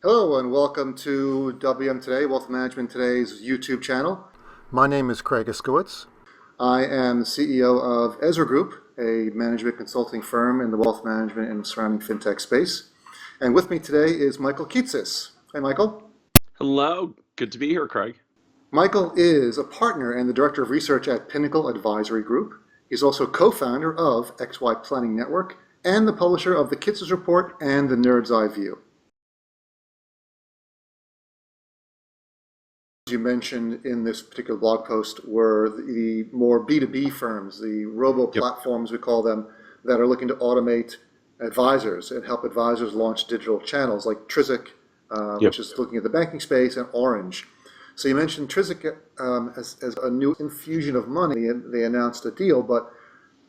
Hello and welcome to WM Today, Wealth Management Today's YouTube channel. My name is Craig Iskowitz. I am the CEO of Ezra Group, a management consulting firm in the wealth management and surrounding fintech space. And with me today is Michael Kitces. Hi, Michael. Hello, good to be here, Craig. Michael is a partner and the director of research at Pinnacle Advisory Group. He's also co-founder of XY Planning Network and the publisher of the Kitces Report and the Nerd's Eye View. You mentioned in this particular blog post were the more B2B firms, the robo platforms, we call them, that are looking to automate advisors and help advisors launch digital channels like Trizic, which is looking at the banking space, and Orange. So you mentioned Trizic as a new infusion of money, and they announced a deal, but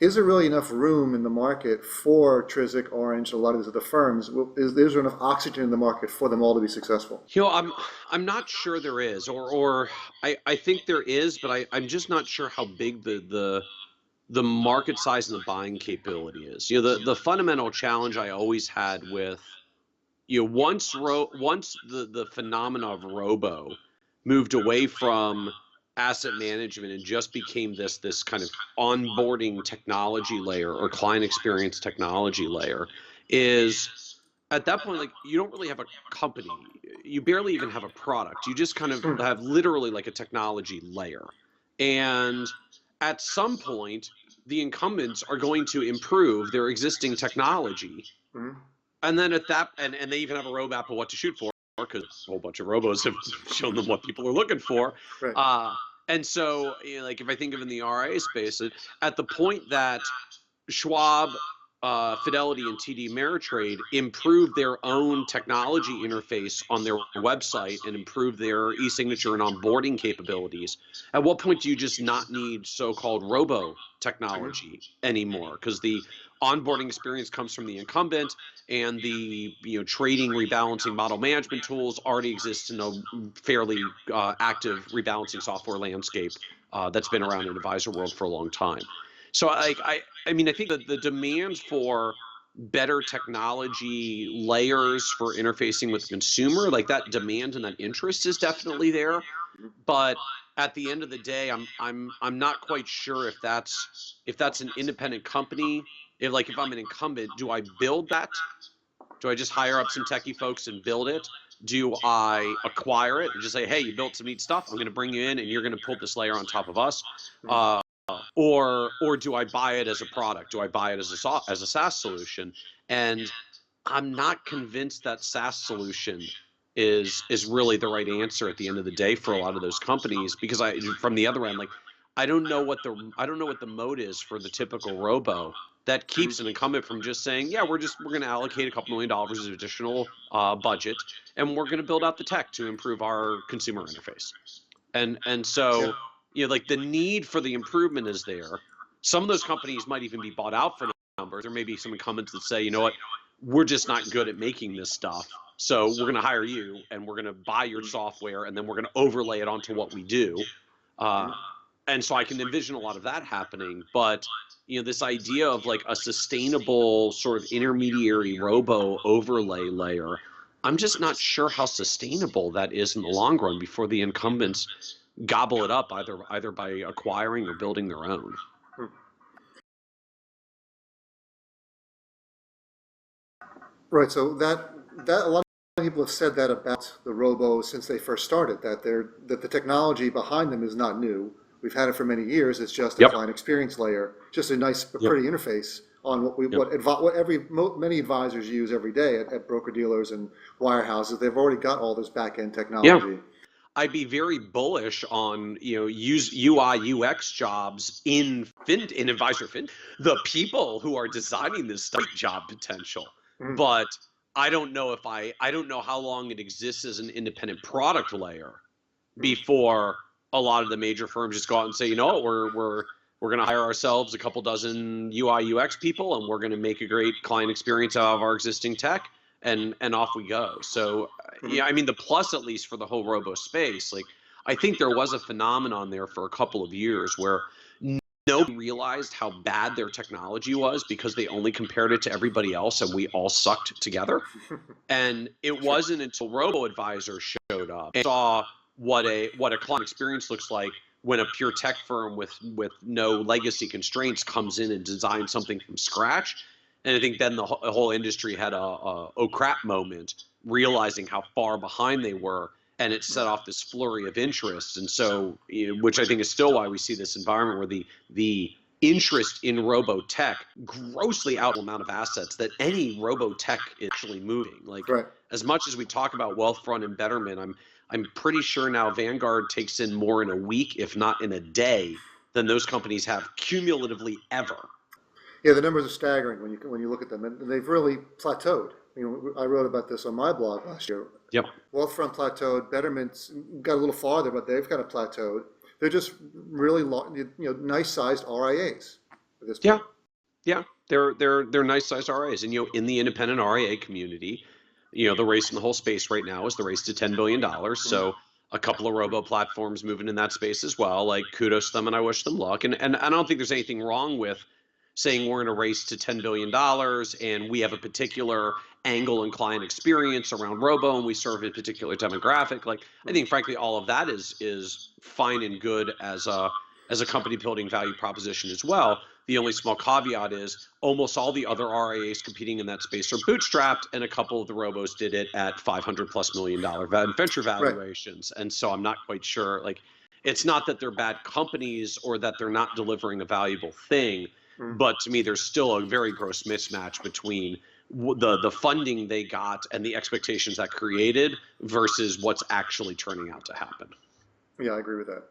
is there really enough room in the market for Trizic, Orange, a lot of these other firms? Is there enough oxygen in the market for them all to be successful? I'm not sure there is, or I think there is, but I'm just not sure how big the market size and the buying capability is. The fundamental challenge I always had with once the phenomena of robo moved away from asset management and just became this kind of onboarding technology layer or client experience technology layer, is at that point, like, you don't really have a company, you barely even have a product, you just kind of have literally like a technology layer. And at some point the incumbents are going to improve their existing technology. And then and they even have a roadmap of what to shoot for, because a whole bunch of robos have shown them what people are looking for. Right. And so, like, if I think of in the RIA space, at the point that Schwab, Fidelity, and TD Ameritrade improved their own technology interface on their website and improved their e-signature and onboarding capabilities, at what point do you just not need so-called robo technology anymore? Because the onboarding experience comes from the incumbent, and the trading rebalancing model management tools already exist in a fairly active rebalancing software landscape that's been around in advisor world for a long time. So I mean, I think that the demand for better technology layers for interfacing with the consumer, like that demand and that interest, is definitely there. But at the end of the day, I'm not quite sure if that's an independent company. If I'm an incumbent, do I build that? Do I just hire up some techie folks and build it? Do I acquire it and just say, hey, you built some neat stuff, I'm going to bring you in and you're going to put this layer on top of us? Or do I buy it as a product? Do I buy it as a SaaS solution? And I'm not convinced that SaaS solution is really the right answer at the end of the day for a lot of those companies, because from the other end, like, I don't know what the mode is for the typical robo that keeps an incumbent from just saying, yeah, we're going to allocate a couple $1 million of additional budget, and we're going to build out the tech to improve our consumer interface. And so, like, the need for the improvement is there. Some of those companies might even be bought out for numbers. There may be some incumbents that say, you know what, we're just not good at making this stuff, so we're going to hire you and we're going to buy your software and then we're going to overlay it onto what we do. And so I can envision a lot of that happening. But this idea of like a sustainable sort of intermediary robo overlay layer, I'm just not sure how sustainable that is in the long run before the incumbents gobble it up, either by acquiring or building their own. Right. So that a lot of people have said that about the robo since they first started, that the technology behind them is not new. We've had it for many years. It's just a client experience layer, just a nice, pretty interface on what many advisors use every day at broker dealers and wirehouses. They've already got all this back end technology. I'd be very bullish on use UI UX jobs in advisor fin. The people who are designing this stuff, job potential, but I don't know how long it exists as an independent product layer before a lot of the major firms just go out and say, you know what, we're going to hire ourselves a couple dozen UI UX people and we're going to make a great client experience out of our existing tech, and off we go. So yeah, I mean, the plus, at least for the whole robo space, like, I think there was a phenomenon there for a couple of years where nobody realized how bad their technology was because they only compared it to everybody else and we all sucked together. And it Sure. wasn't until Roboadvisor showed up and saw what a client experience looks like when a pure tech firm with no legacy constraints comes in and designs something from scratch. And I think then the whole industry had a oh crap moment, realizing how far behind they were, and it set off this flurry of interest. And so, which I think is still why we see this environment where the interest in robotech grossly out the amount of assets that any robotech is actually moving. Like, Right. as much as we talk about Wealthfront and Betterment, I'm pretty sure now Vanguard takes in more in a week, if not in a day, than those companies have cumulatively ever. Yeah, the numbers are staggering when you look at them, and they've really plateaued. I wrote about this on my blog last year. Yep. Wealthfront plateaued, Betterment's got a little farther, but they've kind of plateaued. They're just really nice sized RIAs at this point. Yeah, they're nice sized RIAs, and in the independent RIA community, the race in the whole space right now is the race to $10 billion. So a couple of robo platforms moving in that space as well. Like, kudos to them, and I wish them luck. And I don't think there's anything wrong with saying we're in a race to $10 billion and we have a particular angle and client experience around robo and we serve a particular demographic. Like, I think frankly all of that is fine and good as a company building value proposition as well. The only small caveat is almost all the other RIAs competing in that space are bootstrapped, and a couple of the robos did it at $500+ million venture valuations. Right. And so I'm not quite sure, like, it's not that they're bad companies or that they're not delivering a valuable thing. But to me, there's still a very gross mismatch between the funding they got and the expectations that created versus what's actually turning out to happen. Yeah, I agree with that.